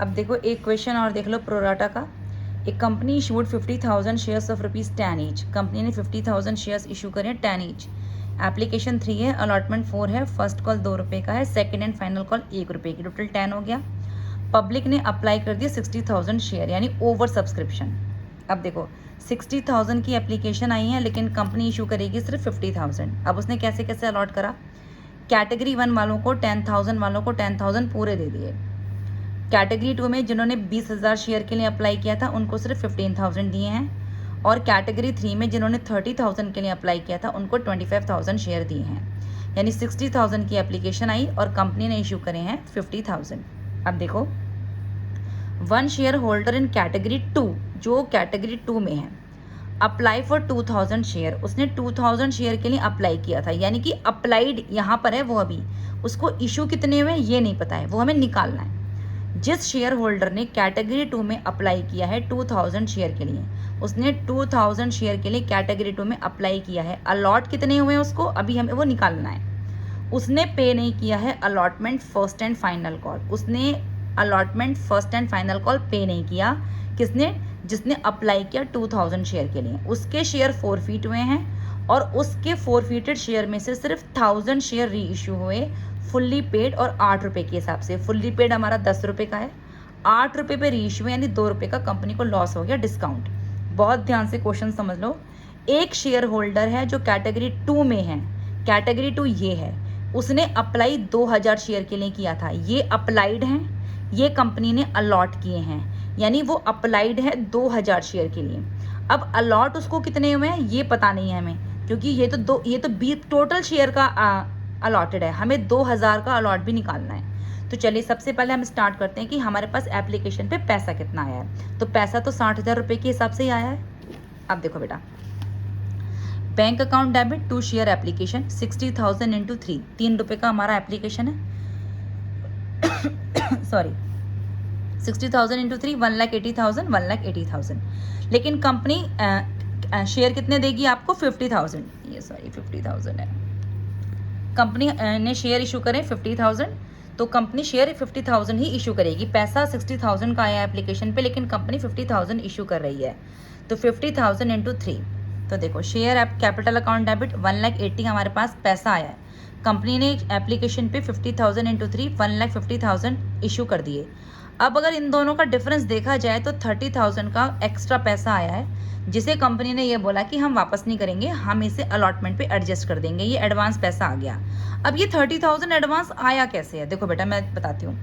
अब देखो एक क्वेश्चन और देख लो प्रोराटा का। एक company issued 50,000 shares of ₹10 each. Company ने 50,000 शेयर्स इशू करे 10 ईच। एप्लीकेशन 3 है, अलॉटमेंट 4 है, फर्स्ट कॉल ₹2 का है, सेकंड एंड फाइनल कॉल ₹1 की, टोटल 10 हो गया। पब्लिक ने अप्लाई कर दिया 60,000 शेयर, यानी ओवर सब्सक्रिप्शन। अब देखो 60,000 की एप्लीकेशन आई है लेकिन कंपनी इशू करेगी सिर्फ 50,000। अब उसने कैसे कैसे अलॉट करा, कैटेगरी 1 वालों को 10,000 वालों को 10,000 पूरे दे दिए। कैटेगरी 2 में जिन्होंने 20,000 शेयर के लिए अप्लाई किया था उनको सिर्फ 15,000 दिए हैं, और कैटेगरी 3 में जिन्होंने 30,000 के लिए अप्लाई किया था उनको 25,000 शेयर दिए हैं। यानी 60,000 की एप्लीकेशन आई और कंपनी ने इशू करे हैं 50,000। अब देखो 1 शेयर होल्डर इन कैटेगरी 2, जो कैटेगरी 2 में है, अप्लाई फॉर 2,000 शेयर। उसने 2,000 शेयर के लिए अप्लाई किया था, यानी कि अप्लाइड यहाँ पर है वो, अभी उसको इशू कितने हुए ये नहीं पता है, वो हमें निकालना है। जिस शेयर होल्डर ने कैटेगरी 2 में अप्लाई किया है 2,000 शेयर के लिए, उसने 2,000 शेयर के लिए कैटेगरी 2 में अप्लाई किया है, अलॉट कितने हुए उसको अभी हमें वो निकालना है। उसने पे नहीं किया है allotment first and final call, उसने allotment first and final call पे नहीं किया। किसने? जिसने अप्लाई किया 2,000 शेयर के लिए, उसके शेयर फोरफीट हुए हैं और उसके फोरफीटेड शेयर में से सिर्फ 1,000 शेयर री इशू हुए फुल्ली पेड और ₹8 के हिसाब से। फुल्ली पेड हमारा ₹10 का है, ₹8 पे री इशू, यानी ₹2 का कंपनी को लॉस हो गया, डिस्काउंट। बहुत ध्यान से क्वेश्चन समझ लो। एक शेयर होल्डर है जो कैटेगरी 2 में है, कैटेगरी 2 ये है, उसने अप्लाई 2,000 शेयर के लिए किया था, ये अप्लाइड हैं, ये कंपनी ने अलॉट किए हैं, यानी वो अप्लाइड है 2,000 शेयर के लिए। अब अलॉट उसको कितने हुए हैं ये पता नहीं है हमें, क्योंकि ये तो 20 टोटल शेयर का अलॉटेड है, हमें 2,000 का अलॉट भी निकालना है। तो चलिए सबसे पहले हम स्टार्ट करते हैं कि हमारे पास एप्लीकेशन पे पैसा कितना आया है। तो पैसा तो 60,000 के हिसाब से ही आया है। अब देखो बेटा, bank account debit to share application 60,000 into 3, ₹3 का हमारा एप्लीकेशन है। Sorry 60,000 into 3 1,80,000, 1,80,000। लेकिन कंपनी शेयर कितने देगी आपको? 50,000, ये सॉरी 50,000 है। कंपनी ने शेयर इशू करें 50,000, तो कंपनी शेयर 50,000 ही इशू करेगी। पैसा 60,000 का आया एप्लीकेशन पे, लेकिन कंपनी 50,000 इशू कर रही है। तो 50,000 इंटू 3, तो देखो share app capital account debit 1,80,000 हमारे पास पैसा आया है। कंपनी ने एप्लीकेशन पे 50,000 इंटू 3 1,50,000 इशू कर दिए। अब अगर इन दोनों का डिफरेंस देखा जाए तो 30,000 का एक्स्ट्रा पैसा आया है, जिसे कंपनी ने ये बोला कि हम वापस नहीं करेंगे, हम इसे अलॉटमेंट पे एडजस्ट कर देंगे, ये एडवांस पैसा आ गया। अब ये 30,000 एडवांस आया कैसे है? देखो बेटा मैं बताती हूँ।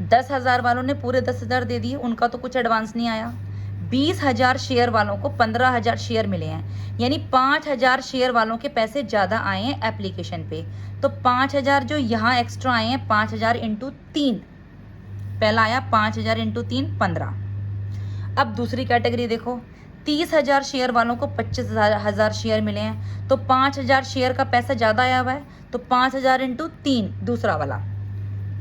10,000 वालों ने पूरे 10,000 दे दिए, उनका तो कुछ एडवांस नहीं आया। 20,000 शेयर वालों को 15,000 शेयर मिले हैं, यानी 5,000 शेयर वालों के पैसे ज़्यादा आए हैं एप्लीकेशन पे। तो 5,000 जो यहाँ एक्स्ट्रा आए हैं, 5,000 इंटू 3, पहला आया 5,000 इंटू 3 15। अब दूसरी कैटेगरी देखो, 30,000 शेयर वालों को 25,000 शेयर मिले हैं, तो 5,000 शेयर का पैसा ज़्यादा आया हुआ है, तो 5,000 इंटू 3 दूसरा वाला,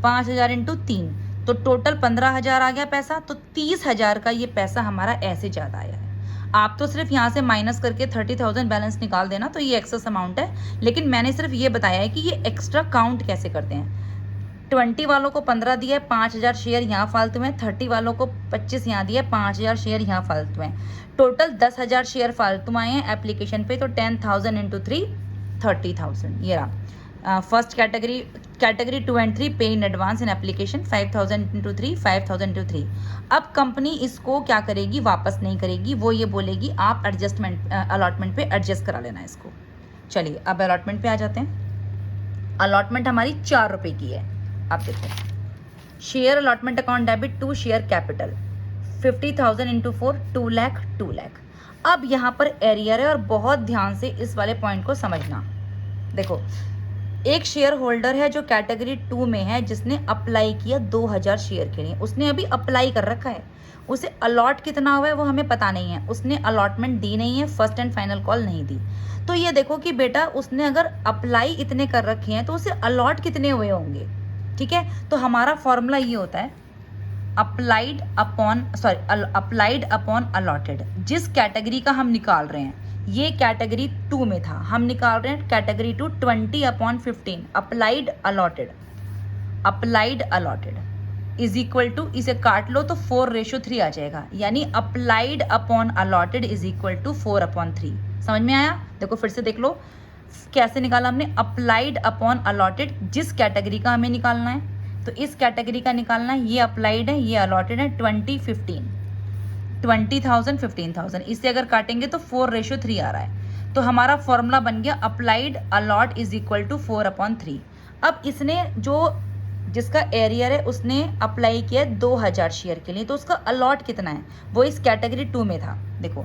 5,000 इंटू 3, तो टोटल 15,000 आ गया पैसा। तो 30,000 का ये पैसा हमारा ऐसे ज़्यादा आया है। आप तो सिर्फ यहाँ से माइनस करके 30,000 बैलेंस निकाल देना, तो ये एक्सेस अमाउंट है, लेकिन मैंने सिर्फ ये बताया है कि ये एक्स्ट्रा काउंट कैसे करते हैं। 20 वालों को 15 दिया है, 5,000 शेयर यहाँ फालतू हैं। 30 वालों को 25 यहाँ दिया है, 5,000 शेयर यहाँ फालतू हैं। टोटल 10,000 शेयर फालतू आए हैं एप्लीकेशन पे, तो 10,000 इंटू 3 30,000 ये रहा। फर्स्ट कैटेगरी 2 एंड 3 पे in advance in application 5,000 into 3 5,000 into 3। अब कंपनी इसको क्या करेगी? वापस नहीं करेगी, वो ये बोलेगी आप एडजस्टमेंट अलॉटमेंट पे एडजस्ट करा लेना इसको। चलिए अब अलॉटमेंट पे आ जाते हैं। अलॉटमेंट हमारी ₹4 की है। अब देखो, share allotment account debit to share capital 50,000 into 4 2 lakh 2 lakh. अब यहाँ पर एरियर है और बहुत ध्यान से इस वाले पॉइंट को समझना। देखो एक शेयर होल्डर है जो कैटेगरी 2 में है, जिसने अप्लाई किया 2,000 शेयर के लिए, उसने अभी अप्लाई कर रखा है, उसे अलॉट कितना हुआ है वो हमें पता नहीं है, उसने अलॉटमेंट दी नहीं है, फर्स्ट एंड फाइनल कॉल नहीं दी। तो ये देखो कि बेटा उसने अगर अप्लाई इतने कर रखे हैं तो उसे अलॉट कितने हुए होंगे, ठीक है। तो हमारा फॉर्मूला ये होता है अप्लाइड अपॉन अलॉटेड। जिस कैटेगरी का हम निकाल रहे हैं, ये कैटेगरी 2 में था, हम निकाल रहे हैं category 2 20/15 applied allotted is equal to, इसे काट लो तो 4:3 आ जाएगा, यानी applied upon allotted is equal to 4/3। समझ में आया? देखो फिर से देख लो कैसे निकाला हमने, अप्लाइड अपॉन अलॉटेड, जिस कैटेगरी का हमें निकालना है तो इस कैटेगरी का निकालना है, ये अप्लाइड है ये अलॉटेड है, 20,000 15,000, इससे अगर काटेंगे तो 4:3 आ रहा है। तो हमारा फॉर्मूला बन गया applied allot is equal to 4/3। अब इसने जो जिसका एरियर है उसने अप्लाई किया 2,000 शेयर के लिए, तो उसका अलॉट कितना है, वो इस कैटेगरी 2 में था। देखो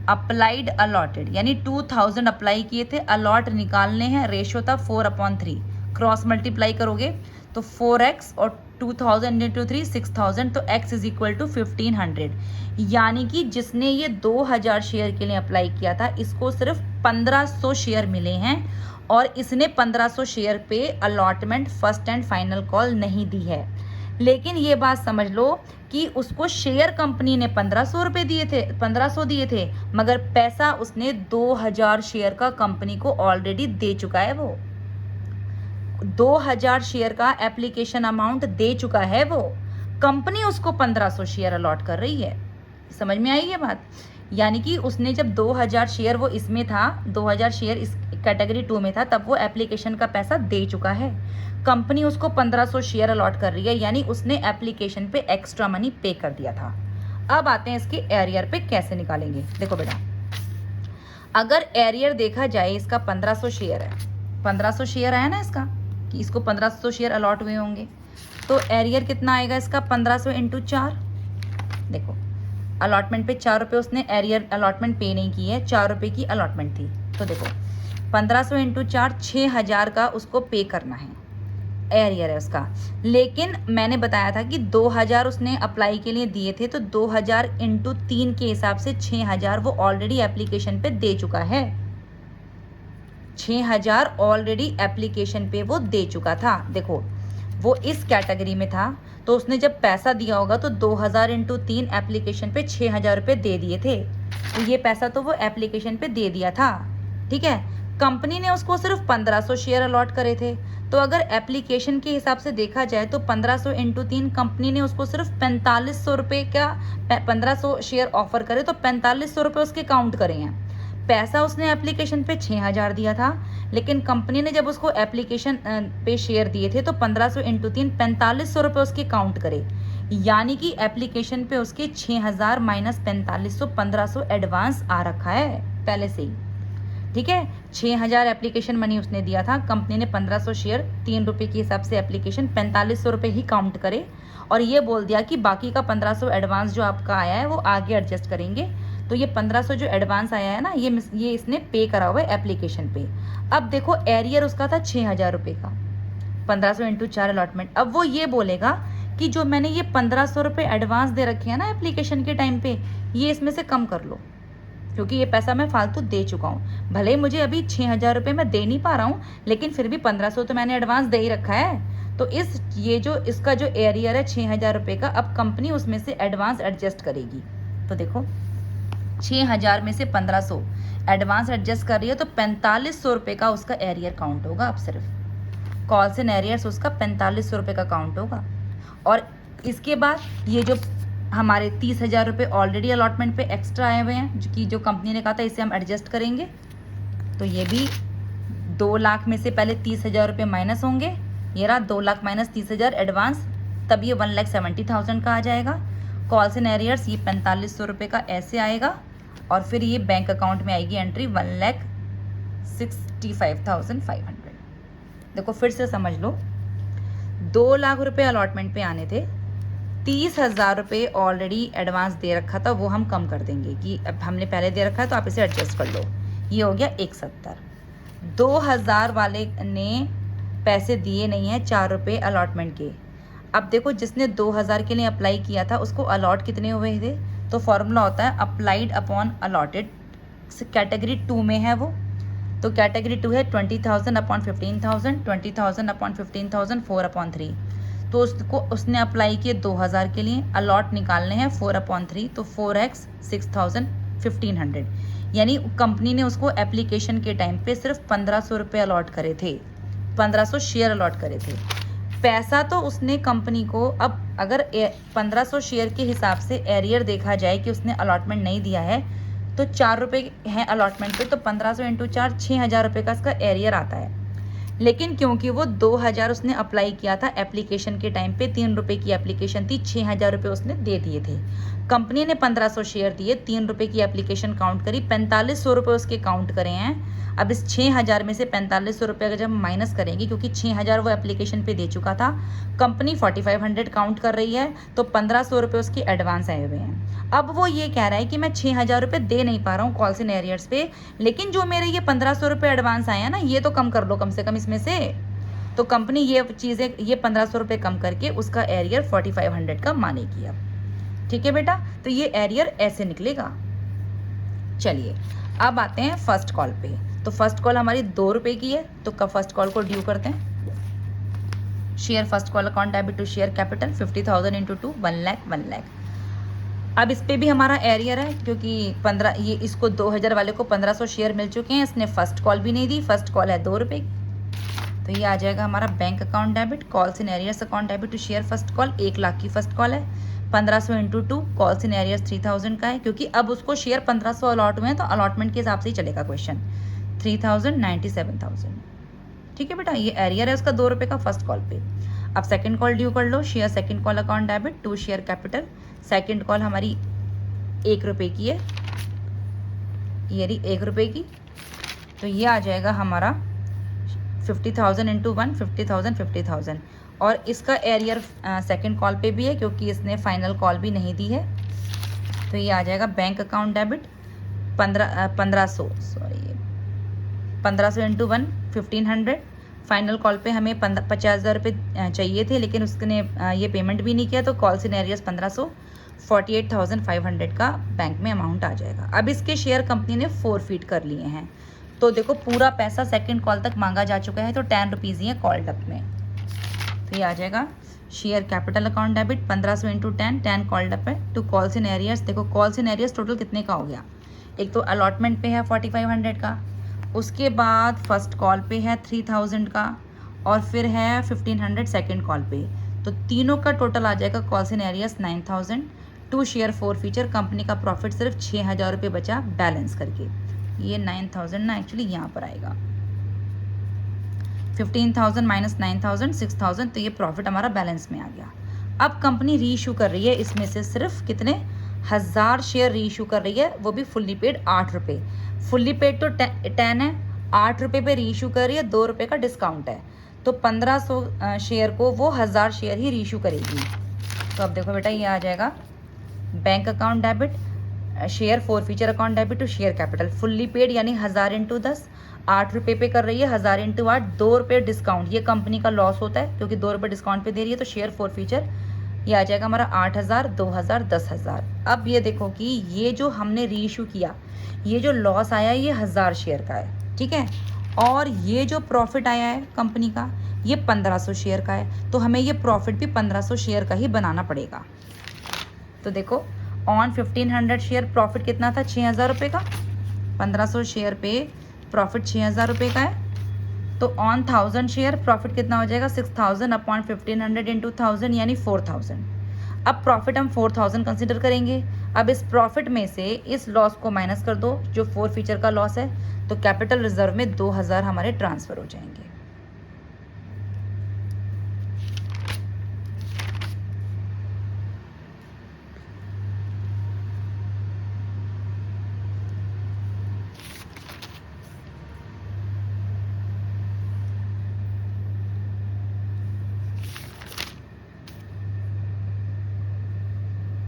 अप्लाइड अलॉटेड यानी 2,000 अप्लाई किए थे, अलॉट निकालने हैं, रेशियो था 4/3, क्रॉस मल्टीप्लाई करोगे तो 4x और 2,000 इंटू 3 6,000, तो x इज इक्वल टू 1,500। यानी कि जिसने ये 2,000 शेयर के लिए अप्लाई किया था इसको सिर्फ 1,500 शेयर मिले हैं, और इसने 1,500 शेयर पे allotment first and final call नहीं दी है। लेकिन ये बात समझ लो कि उसको शेयर कंपनी ने 1,500 रुपये दिए थे, 1,500 दिए थे, मगर पैसा उसने 2,000 शेयर का कंपनी को ऑलरेडी दे चुका है। वो 2,000 शेयर का एप्लीकेशन अमाउंट दे चुका है, वो कंपनी उसको 1,500 शेयर अलॉट कर रही है। समझ में आई ये बात? यानी कि उसने जब 2,000 शेयर वो इसमें था, 2,000 शेयर इस कैटेगरी 2 में था, तब वो एप्लीकेशन का पैसा दे चुका है, कंपनी उसको 1,500 शेयर अलॉट कर रही है, यानी उसने एप्लीकेशन पे एक्स्ट्रा मनी पे कर दिया था। अब आते हैं इसके एरियर पे कैसे निकालेंगे। देखो बेटा, अगर एरियर देखा जाए इसका 1,500 शेयर है, 1,500 शेयर आया ना इसका, कि इसको 1,500 शेयर अलॉट हुए होंगे, तो एरियर कितना आएगा इसका 1,500 इंटू 4। देखो अलॉटमेंट पे 4 रुपये उसने एरियर अलॉटमेंट पे नहीं की है, 4 रुपये की अलॉटमेंट थी, तो देखो 1,500 इंटू 4 6,000 का उसको पे करना है, एरियर है उसका। लेकिन मैंने बताया था कि 2,000 उसने अप्लाई के लिए दिए थे, तो 2,000 इंटू 3 के हिसाब से 6,000 वो ऑलरेडी एप्लीकेशन पे दे चुका है, 6,000 ऑलरेडी एप्लीकेशन पे वो दे चुका था। देखो वो इस कैटेगरी में था, तो उसने जब पैसा दिया होगा तो 2,000 इंटू 3 एप्लीकेशन पे 6,000 रुपये दे दिए थे, तो ये पैसा तो वो एप्लीकेशन पे दे दिया था। ठीक है, कंपनी ने उसको सिर्फ 1,500 शेयर अलॉट करे थे, तो अगर एप्लीकेशन के हिसाब से देखा जाए तो 1,500 इंटू 3 कंपनी ने उसको सिर्फ 4,500 रुपये का 1,500 शेयर ऑफर करे, तो 4,500 रुपये उसके काउंट करे हैं। पैसा उसने एप्लीकेशन पे 6,000 दिया था, लेकिन कंपनी ने जब उसको एप्लीकेशन पे शेयर दिए थे तो 1,500 इंटू 3 4,500 रुपये उसके काउंट करे, यानी कि एप्लीकेशन पे उसके 6,000 माइनस 4,500 1,500 एडवांस आ रखा है पहले से ही। ठीक है, 6,000 एप्लीकेशन मनी उसने दिया था, कंपनी ने 1,500 शेयर 3 रुपये के हिसाब से एप्लीकेशन 4,500 रुपये ही काउंट करे, और ये बोल दिया कि बाकी का 1,500 एडवांस जो आपका आया है वो आगे एडजस्ट करेंगे। तो ये 1,500 जो एडवांस आया है ना, ये इसने पे करा हुआ है एप्लीकेशन पे। अब देखो एरियर उसका था 6,000 रुपये का, 1,500 इंटू 4 अलॉटमेंट। अब वो ये बोलेगा कि जो मैंने ये 1,500 रुपये एडवांस दे रखे हैं ना एप्लीकेशन के टाइम पे, ये इसमें से कम कर लो, क्योंकि ये पैसा मैं फालतू दे चुका हूँ। भले ही मुझे अभी 6,000 रुपये मैं दे नहीं पा रहा हूँ, लेकिन फिर भी 1,500 तो मैंने एडवांस दे ही रखा है। तो इसका जो एरियर है 6,000 रुपये का, अब कंपनी उसमें से एडवांस एडजस्ट करेगी। तो देखो 6,000 में से 1,500 एडवांस एडजस्ट कर रही है, तो 4,500 रुपये का उसका एरियर काउंट होगा। अब सिर्फ कॉल्स एंड एरियर्स उसका 4,500 रुपये का काउंट होगा। और इसके बाद ये जो हमारे 30,000 रुपये ऑलरेडी अलॉटमेंट पे एक्स्ट्रा आए हुए हैं, जो कंपनी ने कहा था इसे हम एडजस्ट करेंगे, तो ये भी 2 लाख में से पहले 30,000 रुपये माइनस होंगे, ये रहा 2 लाख माइनस 30,000 एडवांस, तब ये 1,70,000 का आ जाएगा। कॉल्स एंड एरियर्स ये 4,500 रुपये का ऐसे आएगा, और फिर ये बैंक अकाउंट में आएगी एंट्री 1,65,500। देखो फिर से समझ लो, 2 लाख रुपये अलॉटमेंट पे आने थे, 30,000 रुपये ऑलरेडी एडवांस दे रखा था, वो हम कम कर देंगे कि अब हमने पहले दे रखा है तो आप इसे एडजस्ट कर लो, ये हो गया 1,70,000। 2,000 वाले ने पैसे दिए नहीं हैं 4 रुपये अलॉटमेंट के। अब देखो जिसने 2,000 के लिए अप्लाई किया था उसको अलॉट कितने हुए थे, तो फॉर्मूला होता है अप्लाइड अपॉन अलॉटेड। कैटेगरी 2 में है वो, तो कैटेगरी 2 है 20,000 अपॉन 15,000, 20,000 अपॉन 15,000 4/3। तो उसने अप्लाई किए 2,000 के लिए, अलॉट निकालने हैं 4/3, तो 4x 6,000 1,500, यानी कंपनी ने उसको एप्लीकेशन के टाइम पे सिर्फ 1,500 रुपये अलॉट करे थे, 1,500 शेयर अलॉट करे थे। पैसा तो उसने कंपनी को, अब अगर 1500 शेयर के हिसाब से एरियर देखा जाए कि उसने अलॉटमेंट नहीं दिया है तो 4 रुपये हैं अलॉटमेंट पे, तो 1500 इंटू 4 6000 रुपये का इसका एरियर आता है। लेकिन क्योंकि वो 2000 उसने अप्लाई किया था एप्लीकेशन के टाइम पे, 3 रुपये की एप्लीकेशन थी, 6000 रुपये उसने दे दिए थे। कंपनी ने 1500 शेयर दिए, 3 रुपये की एप्लीकेशन काउंट करी, 4500 रुपये उसके काउंट करे हैं। अब इस 6000 में से 4500 रुपये अगर जब माइनस करेंगे, क्योंकि 6000 वो एप्लीकेशन पे दे चुका था, कंपनी 4500 काउंट कर रही है, तो 1500 रुपये उसकी एडवांस आए हुए हैं। अब वो ये कह रहा है कि मैं 6000 रुपये दे नहीं पा रहा हूँ कॉल्स इन एरियर्स पे, लेकिन जो मेरे ये 1500 रुपये एडवांस आए हैं ना, ये तो कम कर लो कम से कम इसमें से। तो कंपनी ये चीज़ें, ये 1500 रुपये कम करके उसका एरियर 4500 का मानेगी। अब ठीक है बेटा, तो ये एरियर ऐसे निकलेगा। चलिए अब आते हैं फर्स्ट कॉल पे। तो फर्स्ट कॉल हमारी 2 रुपये की है, तो फर्स्ट कॉल को ड्यू करते हैं। Share first call account debit to share capital 50,000 into 2 1 lakh. अब इस पे भी हमारा एरियर है, क्योंकि 15 ये इसको 2000 वाले को 1500 शेयर मिल चुके हैं, इसने फर्स्ट कॉल भी नहीं दी, फर्स्ट कॉल है 2 रुपये। तो ये आ जाएगा हमारा bank account debit, calls in arrears account debit to share first call, 1 lakh की फर्स्ट कॉल है, 1500 इंटू 2 कॉल्स इन एरियर्स 3000 का है, क्योंकि अब उसको शेयर 1500 अलॉट हुए हैं तो अलॉटमेंट के हिसाब से ही चलेगा क्वेश्चन। 3000 97,000। ठीक है बेटा, ये एरियर है उसका 2 रुपये का फर्स्ट कॉल पे। अब सेकंड कॉल ड्यू कर लो, share second call account debit to share capital, second call हमारी 1 रुपये की है, ये रही 1 रुपये की। तो ये आ जाएगा हमारा 50,000 इंटू 1 50,000 और इसका एरियर सेकंड कॉल पे भी है, क्योंकि इसने फाइनल कॉल भी नहीं दी है। तो ये आ जाएगा bank account debit 1500 into 1 1500। Final call पे हमें 50,000 रुपये चाहिए थे, लेकिन उसने ये पेमेंट भी नहीं किया, तो कॉल्स इन एरियर्स 1500 48,500 का बैंक में अमाउंट आ जाएगा। अब इसके शेयर कंपनी ने फोरफीट कर लिए हैं, तो देखो पूरा पैसा सेकंड कॉल तक मांगा जा चुका है, तो 10 रुपीज़ ही है कॉल्ड अप में। तो ये आ जाएगा share capital account debit 1500 into 10 called up है टू कॉल्स इन एरियर्स। देखो कॉल्स इन एरियर्स टोटल कितने का हो गया, एक तो अलॉटमेंट पे है 4500 का, उसके बाद फर्स्ट कॉल पे है 3000 का, और फिर है 1500 सेकेंड कॉल पे। तो तीनों का टोटल आ जाएगा calls in arrears 9000 to share forfeiture. Company का प्रॉफिट सिर्फ 6000 रुपये बचा बैलेंस करके। ये 9000 ना एक्चुअली यहाँ पर आएगा, 15,000 माइनस 9,000 6,000, तो ये प्रॉफिट हमारा बैलेंस में आ गया। अब कंपनी री इशू कर रही है, इसमें से सिर्फ कितने 1000 शेयर री इशू कर रही है, वो भी फुल्ली पेड 8 रुपये। फुल्ली पेड तो 10 है, 8 रुपये पे री इशू कर रही है, 2 रुपये का डिस्काउंट है, तो 1500 शेयर को वो 1000 शेयर ही री इशू करेगी। तो अब देखो बेटा, ये आ जाएगा bank account debit share forfeiture account debit to share capital fully paid, यानी 1000 इंटू 10 8 रुपये पे कर रही है, 1000 इंटू 8 2 रुपये डिस्काउंट, ये कंपनी का लॉस होता है क्योंकि 2 रुपये डिस्काउंट पे दे रही है। तो शेयर फोर फीचर ये आ जाएगा हमारा 8000 2000 10,000। अब ये देखो कि ये जो हमने री इशू किया, ये जो लॉस आया ये 1000 शेयर का है, ठीक है, और ये जो प्रॉफिट आया है कंपनी का ये 1500 शेयर का है, तो हमें ये प्रॉफिट भी 1500 शेयर का ही बनाना पड़ेगा। तो देखो ऑन 1500 शेयर प्रॉफिट कितना था 6000 रुपये का, 1500 शेयर पे प्रॉफिट 6000 रुपये का है, तो ऑन 1000 शेयर प्रॉफिट कितना हो जाएगा 6000 अपॉन 1500 इंटू 1000 यानी 4000। अब प्रॉफिट हम 4000 कंसिडर करेंगे। अब इस प्रॉफिट में से इस लॉस को माइनस कर दो जो फोर फीचर का लॉस है, तो कैपिटल रिजर्व में 2000 हमारे ट्रांसफ़र हो जाएंगे।